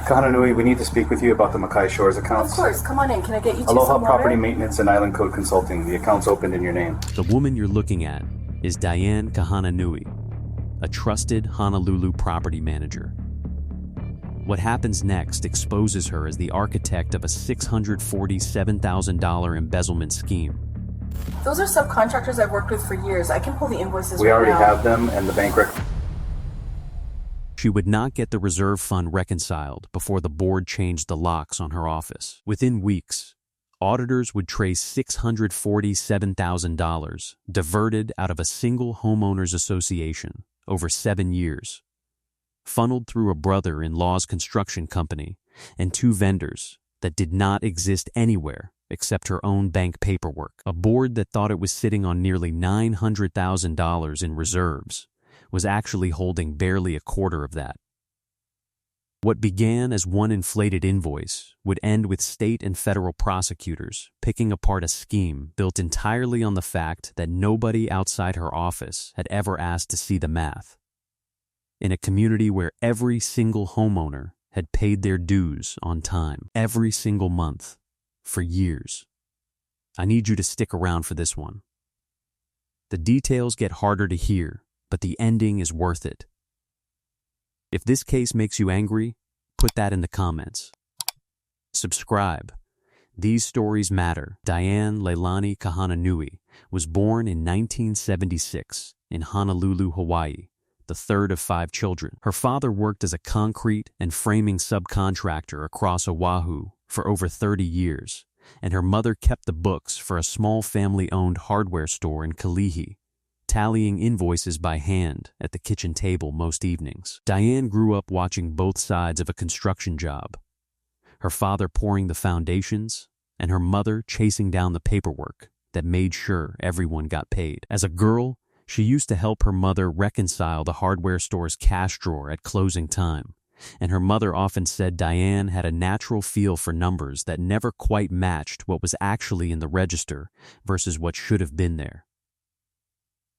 Kahananui, we need to speak with you about the Makai Shores accounts. Of course, come on in. Can I get you to Aloha some water? Property Maintenance and Island Code Consulting. The account's opened in your name. The woman you're looking at is Diane Kahananui, a trusted Honolulu property manager. What happens next exposes her as the architect of a $647,000 embezzlement scheme. Those are subcontractors I've worked with for years. I can pull the invoices We right already now. have them, and the bank She would not get the reserve fund reconciled before the board changed the locks on her office. Within weeks, auditors would trace $647,000 diverted out of a single homeowners association over 7 years, funneled through a brother-in-law's construction company and 2 vendors that did not exist anywhere except her own bank paperwork. A board that thought it was sitting on nearly $900,000 in reserves was actually holding barely a quarter of that. What began as one inflated invoice would end with state and federal prosecutors picking apart a scheme built entirely on the fact that nobody outside her office had ever asked to see the math. In a community where every single homeowner had paid their dues on time, every single month, for years. I need you to stick around for this one. The details get harder to hear, but the ending is worth it. If this case makes you angry, put that in the comments. Subscribe. These stories matter. Diane Leilani Kahananui was born in 1976 in Honolulu, Hawaii, the third of 5 children. Her father worked as a concrete and framing subcontractor across Oahu for over 30 years, and her mother kept the books for a small family-owned hardware store in Kalihi, tallying invoices by hand at the kitchen table most evenings. Diane grew up watching both sides of a construction job, her father pouring the foundations and her mother chasing down the paperwork that made sure everyone got paid. As a girl, she used to help her mother reconcile the hardware store's cash drawer at closing time, and her mother often said Diane had a natural feel for numbers that never quite matched what was actually in the register versus what should have been there.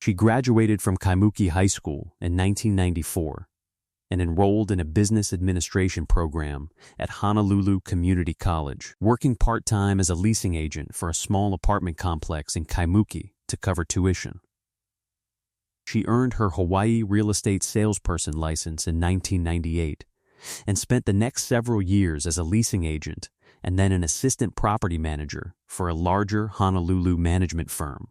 She graduated from Kaimuki High School in 1994 and enrolled in a business administration program at Honolulu Community College, working part-time as a leasing agent for a small apartment complex in Kaimuki to cover tuition. She earned her Hawaii real estate salesperson license in 1998 and spent the next several years as a leasing agent and then an assistant property manager for a larger Honolulu management firm,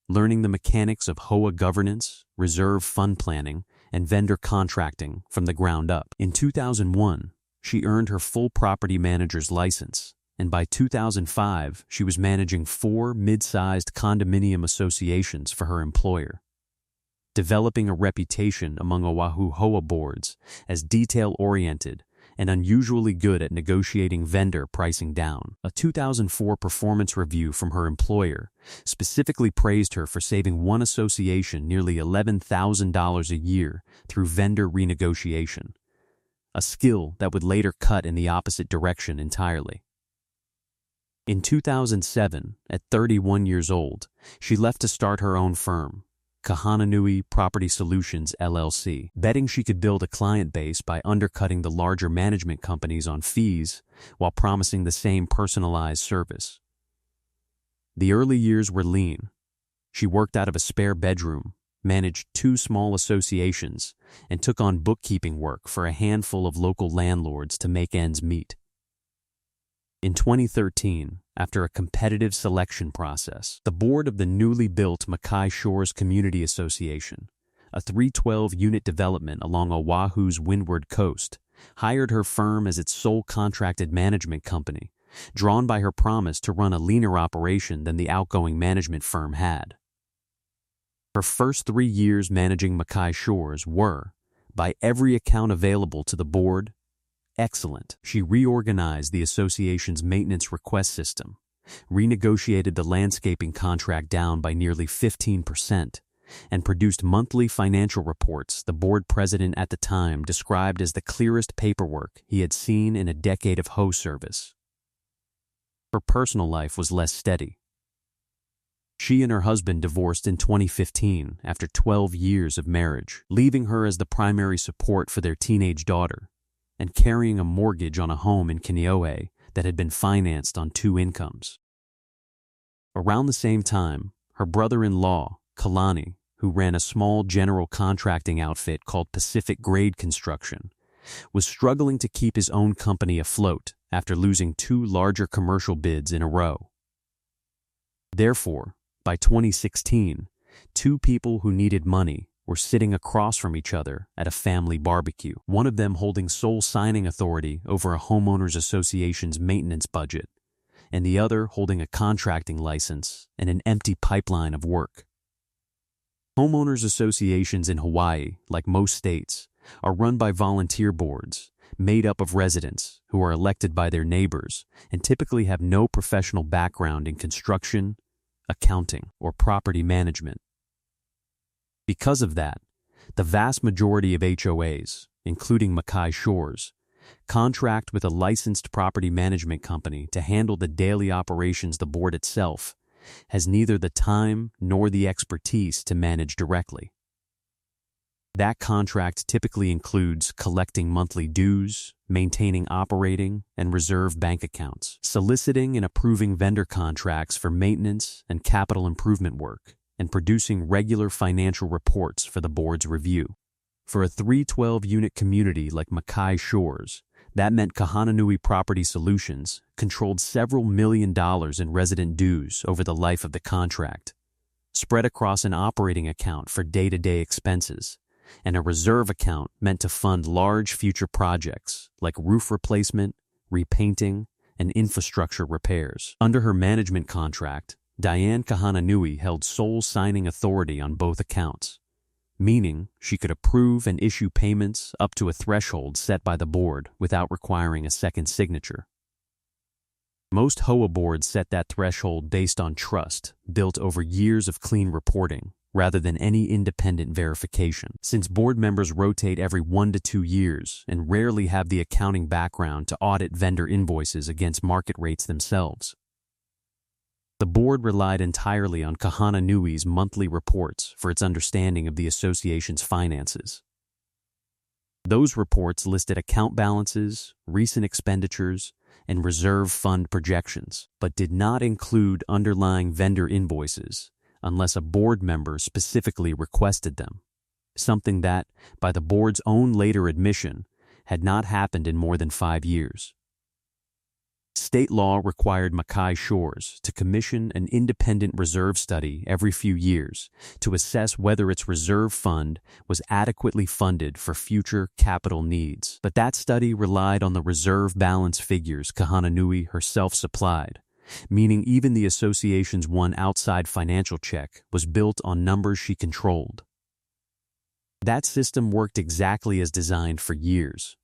learning the mechanics of HOA governance, reserve fund planning, and vendor contracting from the ground up. In 2001, she earned her full property manager's license, and by 2005, she was managing 4 mid-sized condominium associations for her employer, developing a reputation among Oahu HOA boards as detail-oriented and unusually good at negotiating vendor pricing down. A 2004 performance review from her employer specifically praised her for saving one association nearly $11,000 a year through vendor renegotiation, a skill that would later cut in the opposite direction entirely. In 2007, at 31 years old, she left to start her own firm, Kahananui Property Solutions, LLC, betting she could build a client base by undercutting the larger management companies on fees while promising the same personalized service. The early years were lean. She worked out of a spare bedroom, managed 2 small associations, and took on bookkeeping work for a handful of local landlords to make ends meet. In 2013, after a competitive selection process, the board of the newly built Makai Shores Community Association, a 312-unit development along Oahu's windward coast, hired her firm as its sole contracted management company, drawn by her promise to run a leaner operation than the outgoing management firm had. Her first 3 years managing Makai Shores were, by every account available to the board, excellent. She reorganized the association's maintenance request system, renegotiated the landscaping contract down by nearly 15%, and produced monthly financial reports the board president at the time described as the clearest paperwork he had seen in a decade of HO service. Her personal life was less steady. She and her husband divorced in 2015 after 12 years of marriage, leaving her as the primary support for their teenage daughter, and carrying a mortgage on a home in Kaneohe that had been financed on two incomes. Around the same time, her brother-in-law, Kalani, who ran a small general contracting outfit called Pacific Grade Construction, was struggling to keep his own company afloat after losing two larger commercial bids in a row. Therefore, by 2016, two people who needed money were sitting across from each other at a family barbecue, one of them holding sole signing authority over a homeowners association's maintenance budget, and the other holding a contracting license and an empty pipeline of work. Homeowners associations in Hawaii, like most states, are run by volunteer boards made up of residents who are elected by their neighbors and typically have no professional background in construction, accounting, or property management. Because of that, the vast majority of HOAs, including Makai Shores, contract with a licensed property management company to handle the daily operations. The board itself has neither the time nor the expertise to manage directly. That contract typically includes collecting monthly dues, maintaining operating and reserve bank accounts, soliciting and approving vendor contracts for maintenance and capital improvement work, and producing regular financial reports for the board's review. For a 312-unit community like Makai Shores, that meant Kahananui Property Solutions controlled several $million in resident dues over the life of the contract, spread across an operating account for day-to-day expenses, and a reserve account meant to fund large future projects like roof replacement, repainting, and infrastructure repairs. Under her management contract, Diane Kahananui held sole signing authority on both accounts, meaning she could approve and issue payments up to a threshold set by the board without requiring a second signature. Most HOA boards set that threshold based on trust built over years of clean reporting rather than any independent verification. Since board members rotate every 1 to 2 years and rarely have the accounting background to audit vendor invoices against market rates themselves, the board relied entirely on Kahananui's monthly reports for its understanding of the association's finances. Those reports listed account balances, recent expenditures, and reserve fund projections, but did not include underlying vendor invoices unless a board member specifically requested them, something that, by the board's own later admission, had not happened in more than 5 years. State law required Makai Shores to commission an independent reserve study every few years to assess whether its reserve fund was adequately funded for future capital needs. But that study relied on the reserve balance figures Kahananui herself supplied, meaning even the association's one outside financial check was built on numbers she controlled. That system worked exactly as designed for years,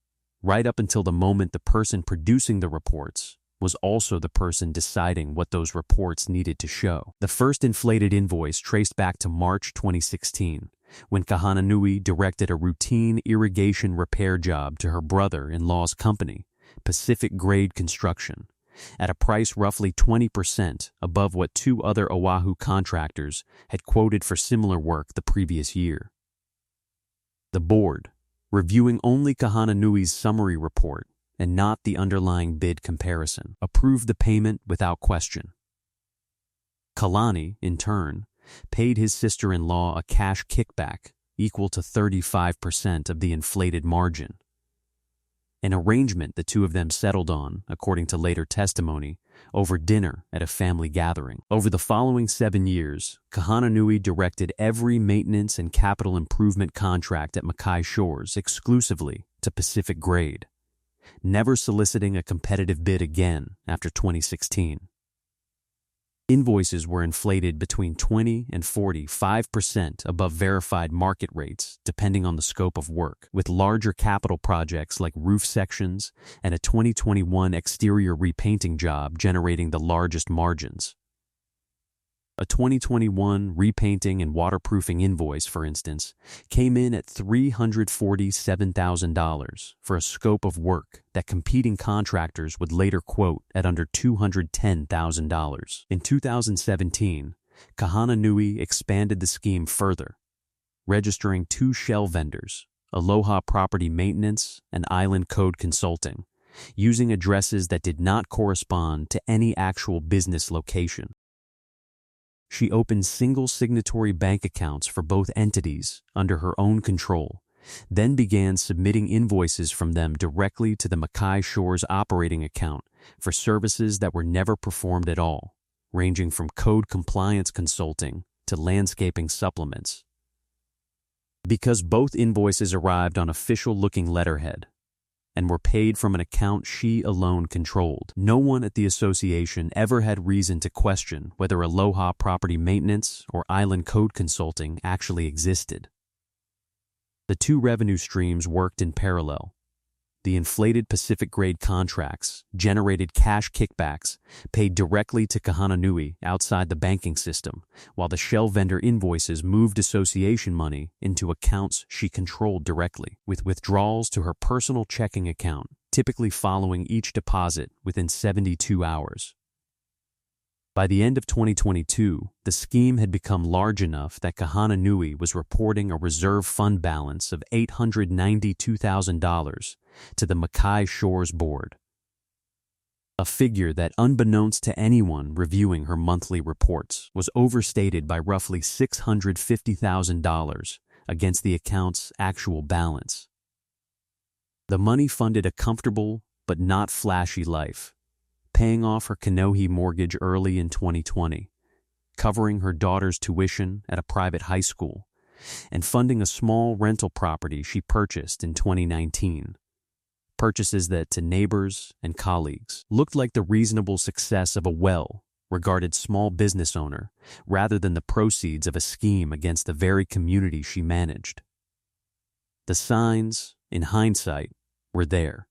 right up until the moment the person producing the reports was also the person deciding what those reports needed to show. The first inflated invoice traced back to March 2016, when Kahananui directed a routine irrigation repair job to her brother-in-law's company, Pacific Grade Construction, at a price roughly 20% above what 2 other Oahu contractors had quoted for similar work the previous year. The board, reviewing only Kahananui's summary report and not the underlying bid comparison, approved the payment without question. Kalani, in turn, paid his sister-in-law a cash kickback equal to 35% of the inflated margin, an arrangement the two of them settled on, according to later testimony, over dinner at a family gathering. Over the following 7 years, Kahananui directed every maintenance and capital improvement contract at Makai Shores exclusively to Pacific Grade, never soliciting a competitive bid again after 2016. Invoices were inflated between 20 and 45% above verified market rates, depending on the scope of work, with larger capital projects like roof sections and a 2021 exterior repainting job generating the largest margins. A 2021 repainting and waterproofing invoice, for instance, came in at $347,000 for a scope of work that competing contractors would later quote at under $210,000. In 2017, Kahananui expanded the scheme further, registering 2 shell vendors, Aloha Property Maintenance, and Island Code Consulting, using addresses that did not correspond to any actual business location. She opened single signatory bank accounts for both entities under her own control, then began submitting invoices from them directly to the Makai Shores operating account for services that were never performed at all, ranging from code compliance consulting to landscaping supplements. Because both invoices arrived on official-looking letterhead and were paid from an account she alone controlled, no one at the association ever had reason to question whether Aloha Property Maintenance or Island Code Consulting actually existed. The two revenue streams worked in parallel. The inflated Pacific-grade contracts generated cash kickbacks paid directly to Kahananui outside the banking system, while the shell vendor invoices moved association money into accounts she controlled directly, with withdrawals to her personal checking account, typically following each deposit within 72 hours. By the end of 2022, the scheme had become large enough that Kahananui was reporting a reserve fund balance of $892,000 to the Makai Shores board, a figure that, unbeknownst to anyone reviewing her monthly reports, was overstated by roughly $650,000 against the account's actual balance. The money funded a comfortable but not flashy life, paying off her Kanohi mortgage early in 2020, covering her daughter's tuition at a private high school, and funding a small rental property she purchased in 2019. Purchases that, to neighbors and colleagues, looked like the reasonable success of a well-regarded small business owner rather than the proceeds of a scheme against the very community she managed. The signs, in hindsight, were there.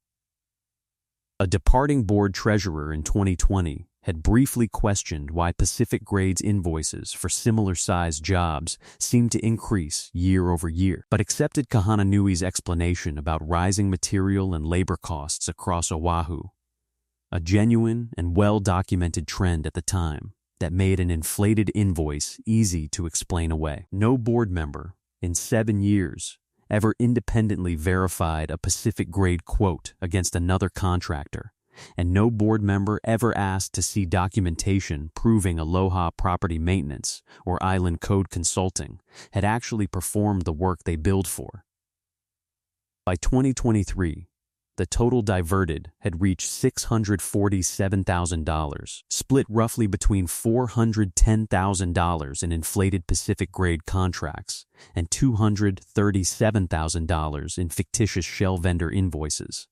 A departing board treasurer in 2020 had briefly questioned why Pacific Grade's invoices for similar-sized jobs seemed to increase year over year, but accepted Kahananui's explanation about rising material and labor costs across Oahu, a genuine and well-documented trend at the time that made an inflated invoice easy to explain away. No board member, in 7 years, ever independently verified a Pacific Grade quote against another contractor, and no board member ever asked to see documentation proving Aloha Property Maintenance or Island Code Consulting had actually performed the work they billed for. By 2023, the total diverted had reached $647,000, split roughly between $410,000 in inflated Pacific Grade contracts and $237,000 in fictitious shell vendor invoices,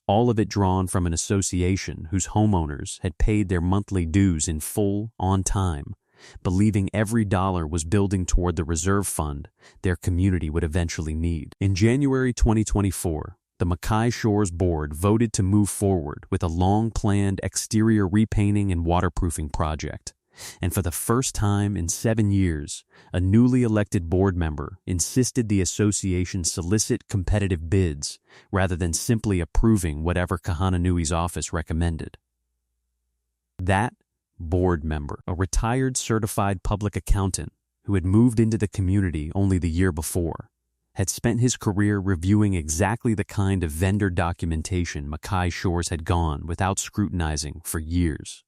all of it drawn from an association whose homeowners had paid their monthly dues in full, on time, believing every dollar was building toward the reserve fund their community would eventually need. In January 2024, the Makai Shores board voted to move forward with a long-planned exterior repainting and waterproofing project, and for the first time in 7 years, a newly elected board member insisted the association solicit competitive bids rather than simply approving whatever Kahananui's office recommended. That board member, a retired certified public accountant who had moved into the community only the year before, had spent his career reviewing exactly the kind of vendor documentation Makai Shores had gone without scrutinizing for years.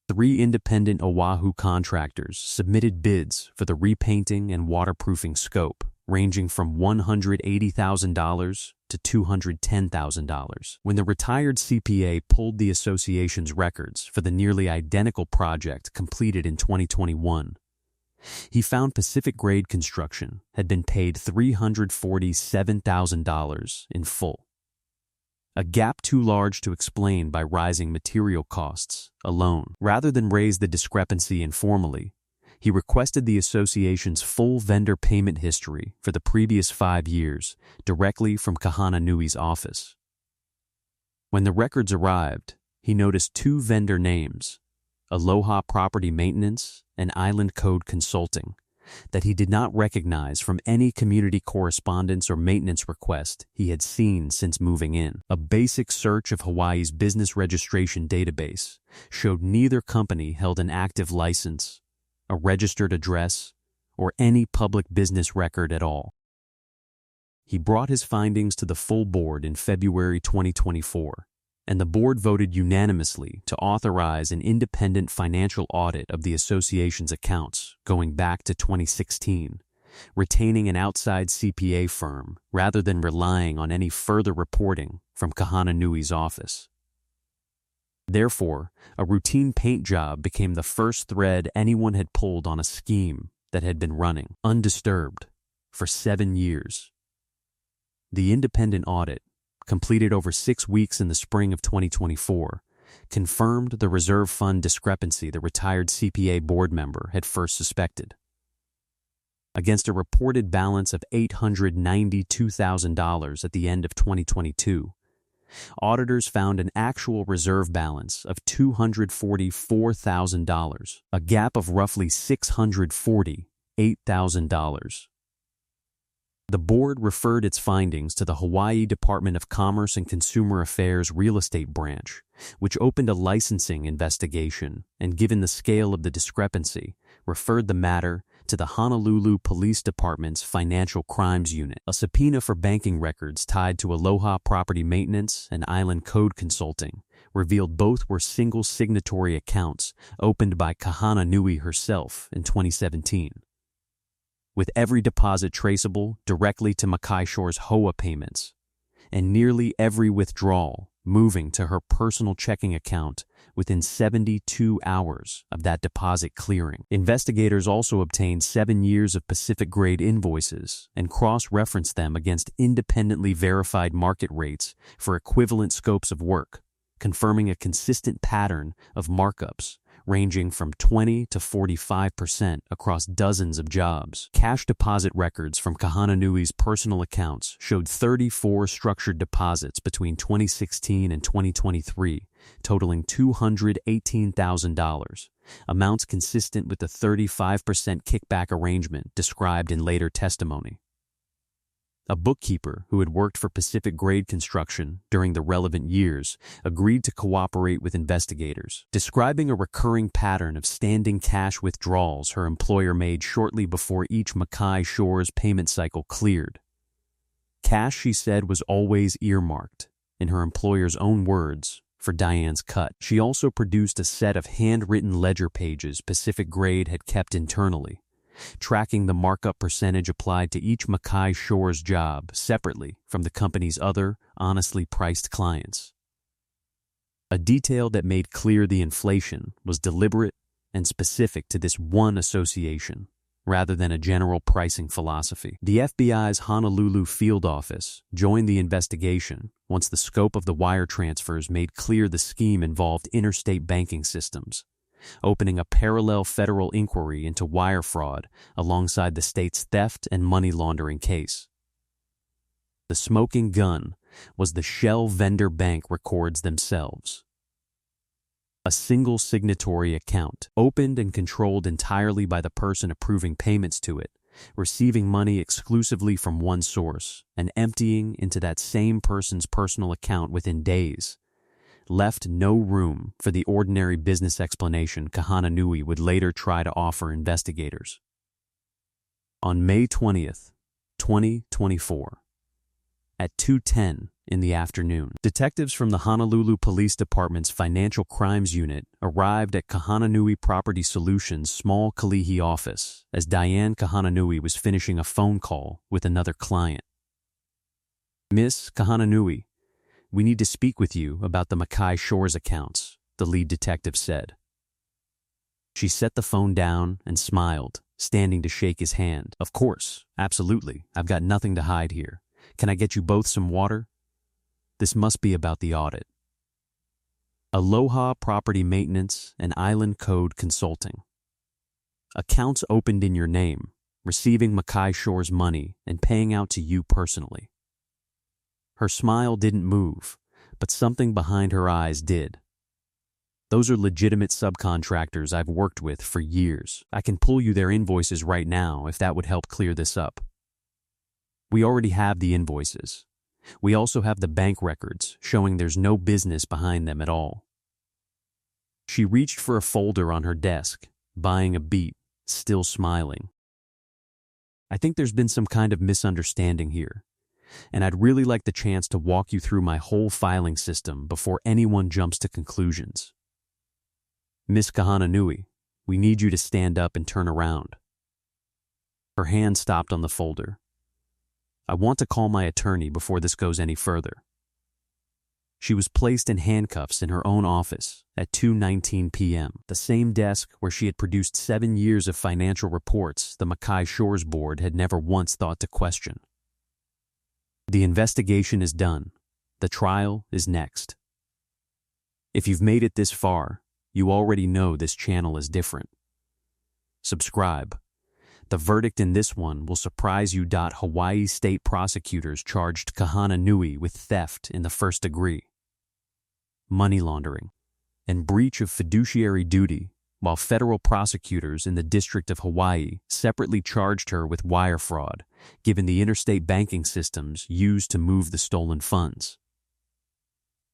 3 independent Oahu contractors submitted bids for the repainting and waterproofing scope, ranging from $180,000 to $210,000. When the retired CPA pulled the association's records for the nearly identical project completed in 2021, he found Pacific Grade Construction had been paid $347,000 in full, a gap too large to explain by rising material costs alone. Rather than raise the discrepancy informally, he requested the association's full vendor payment history for the previous 5 years directly from Kahananui's office. When the records arrived, he noticed 2 vendor names, Aloha Property Maintenance and Island Code Consulting, that he did not recognize from any community correspondence or maintenance request he had seen since moving in. A basic search of Hawaii's business registration database showed neither company held an active license, a registered address, or any public business record at all. He brought his findings to the full board in February 2024, and the board voted unanimously to authorize an independent financial audit of the association's accounts going back to 2016, retaining an outside CPA firm rather than relying on any further reporting from Kahananui's office. Therefore, a routine paint job became the first thread anyone had pulled on a scheme that had been running, undisturbed, for 7 years. The independent audit, completed over 6 weeks in the spring of 2024, confirmed the reserve fund discrepancy the retired CPA board member had first suspected. Against a reported balance of $892,000 at the end of 2022, auditors found an actual reserve balance of $244,000, a gap of roughly $648,000. The board referred its findings to the Hawaii Department of Commerce and Consumer Affairs Real Estate Branch, which opened a licensing investigation and, given the scale of the discrepancy, referred the matter to the Honolulu Police Department's Financial Crimes Unit. A subpoena for banking records tied to Aloha Property Maintenance and Island Code Consulting revealed both were single signatory accounts opened by Kahananui herself in 2017. With every deposit traceable directly to Makai Shores HOA payments, and nearly every withdrawal moving to her personal checking account within 72 hours of that deposit clearing. Investigators also obtained 7 years of Pacific-grade invoices and cross-referenced them against independently verified market rates for equivalent scopes of work, confirming a consistent pattern of markups ranging from 20 to 45% across dozens of jobs. Cash deposit records from Kahananui's personal accounts showed 34 structured deposits between 2016 and 2023, totaling $218,000, amounts consistent with the 35% kickback arrangement described in later testimony. A bookkeeper who had worked for Pacific Grade Construction during the relevant years agreed to cooperate with investigators, describing a recurring pattern of standing cash withdrawals her employer made shortly before each Makai Shores payment cycle cleared. Cash, she said, was always earmarked, in her employer's own words, for Diane's cut. She also produced a set of handwritten ledger pages Pacific Grade had kept internally, tracking the markup percentage applied to each Makai Shores job separately from the company's other honestly priced clients. A detail that made clear the inflation was deliberate and specific to this one association, rather than a general pricing philosophy. The FBI's Honolulu field office joined the investigation once the scope of the wire transfers made clear the scheme involved interstate banking systems, opening a parallel federal inquiry into wire fraud alongside the state's theft and money laundering case. The smoking gun was the shell vendor bank records themselves. A single signatory account, opened and controlled entirely by the person approving payments to it, receiving money exclusively from one source and emptying into that same person's personal account within days, left no room for the ordinary business explanation Kahananui would later try to offer investigators. On May 20th, 2024, at 2:10 in the afternoon, detectives from the Honolulu Police Department's Financial Crimes Unit arrived at Kahananui Property Solutions' small Kalihi office as Diane Kahananui was finishing a phone call with another client. "Miss Kahananui, we need to speak with you about the Makai Shores accounts," the lead detective said. She set the phone down and smiled, standing to shake his hand. "Of course, absolutely. I've got nothing to hide here. Can I get you both some water? This must be about the audit." Aloha Property Maintenance and Island Code Consulting. Accounts opened in your name, receiving Makai Shores money and paying out to you personally. Her smile didn't move, but something behind her eyes did. "Those are legitimate subcontractors I've worked with for years. I can pull you their invoices right now if that would help clear this up." "We already have the invoices. We also have the bank records showing there's no business behind them at all." She reached for a folder on her desk, buying a beat, still smiling. "I think there's been some kind of misunderstanding here. and I'd really like the chance to walk you through my whole filing system before anyone jumps to conclusions. Miss Kahananui, we need you to stand up and turn around." Her hand stopped on the folder. "I want to call my attorney before this goes any further." She was placed in handcuffs in her own office at 2:19 p.m., the same desk where she had produced 7 years of financial reports the Makai Shores Board had never once thought to question. The investigation is done. The trial is next. If you've made it this far, you already know this channel is different. Subscribe. The verdict in this one will surprise you. Hawaii state prosecutors charged Kahananui with theft in the first degree, money laundering, and breach of fiduciary duty, while federal prosecutors in the District of Hawaii separately charged her with wire fraud, given the interstate banking systems used to move the stolen funds.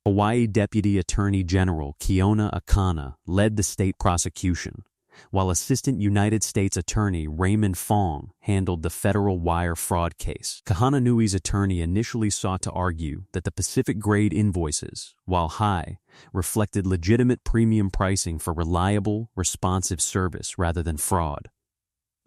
Hawaii Deputy Attorney General Kiona Akana led the state prosecution, while Assistant United States Attorney Raymond Fong handled the federal wire fraud case. Kahananui's attorney initially sought to argue that the Pacific grade invoices, while high, reflected legitimate premium pricing for reliable, responsive service rather than fraud.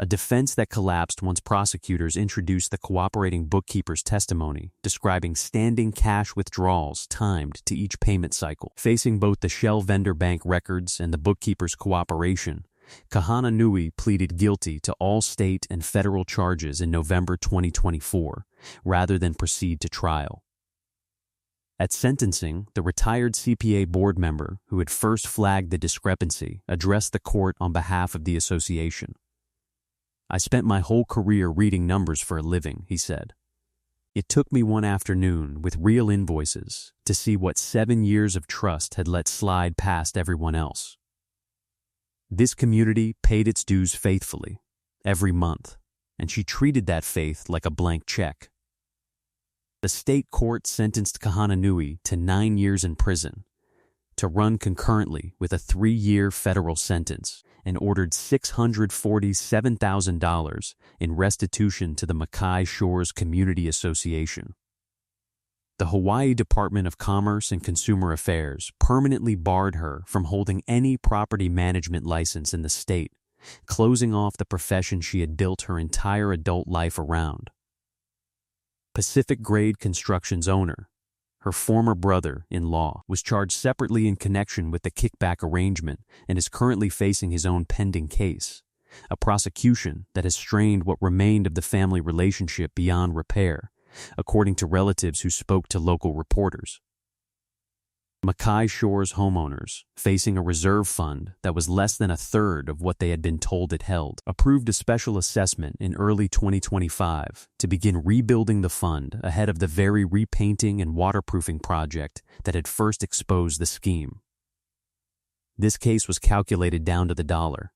A defense that collapsed once prosecutors introduced the cooperating bookkeeper's testimony describing standing cash withdrawals timed to each payment cycle. Facing both the shell vendor bank records and the bookkeeper's cooperation, Kahananui pleaded guilty to all state and federal charges in November 2024, rather than proceed to trial. At sentencing, the retired CPA board member who had first flagged the discrepancy addressed the court on behalf of the association. "I spent my whole career reading numbers for a living," he said. "It took me one afternoon with real invoices to see what 7 years of trust had let slide past everyone else. This community paid its dues faithfully, every month, and she treated that faith like a blank check." The state court sentenced Kahananui to 9 years in prison, to run concurrently with a 3-year federal sentence, and ordered $647,000 in restitution to the Makai Shores Community Association. The Hawaii Department of Commerce and Consumer Affairs permanently barred her from holding any property management license in the state, closing off the profession she had built her entire adult life around. Pacific Grade Construction's owner, her former brother-in-law, was charged separately in connection with the kickback arrangement and is currently facing his own pending case, a prosecution that has strained what remained of the family relationship beyond repair, according to relatives who spoke to local reporters. Makai Shores homeowners, facing a reserve fund that was less than a third of what they had been told it held, approved a special assessment in early 2025 to begin rebuilding the fund ahead of the very repainting and waterproofing project that had first exposed the scheme. This case was calculated down to the dollar.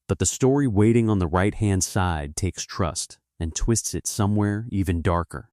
But the story waiting on the right-hand side takes trust and twists it somewhere even darker.